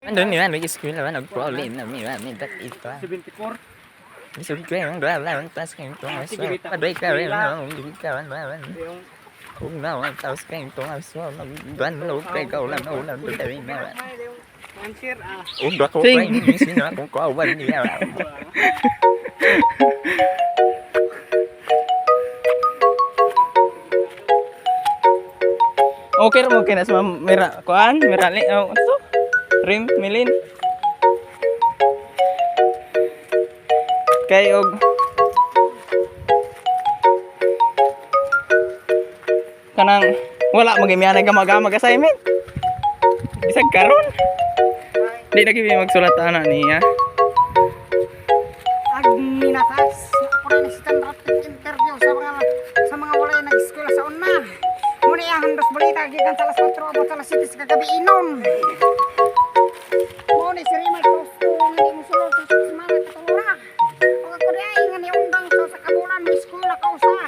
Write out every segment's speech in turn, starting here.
Andun ni ano is kuya ano problem na mi that is pa. 74. Bisa kuya ang dua la pas kan to mas. Padai ka rin no hindi ka ran ba. Yung Kung na ang taos kan to mas so duan lo kay ka ulan ulan to dai na. yung answer Dua ko kay ni sino kung ko awan ni ya. Okay ra mo kay na sa mera kuan, mera li ano to? Rim milin. Kay og kanang wala magimiana gamag-gamag assignment. Bisag karon. Di na kami magsulat ana niya. Agminatas ako rin sa rapid interview sa mga walay nag-eskwela sa una. Muna ang dos balita gikan sa alas 4 abot sa alas 7 sa kagabi inom. Muna si Rima gusto hindi mo sulod sa semana katulura. Pag ako ay nga ni undang sa kabulan may eskwela ka usa.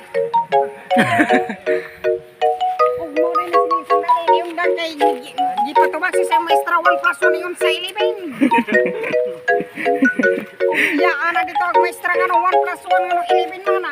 Ug muna ni sinisundali ni undang kay gipatubag si sa maestra 1+1 ni sa 11. Ya, anak dito ang maestra nga no 1+1 nga no 11 man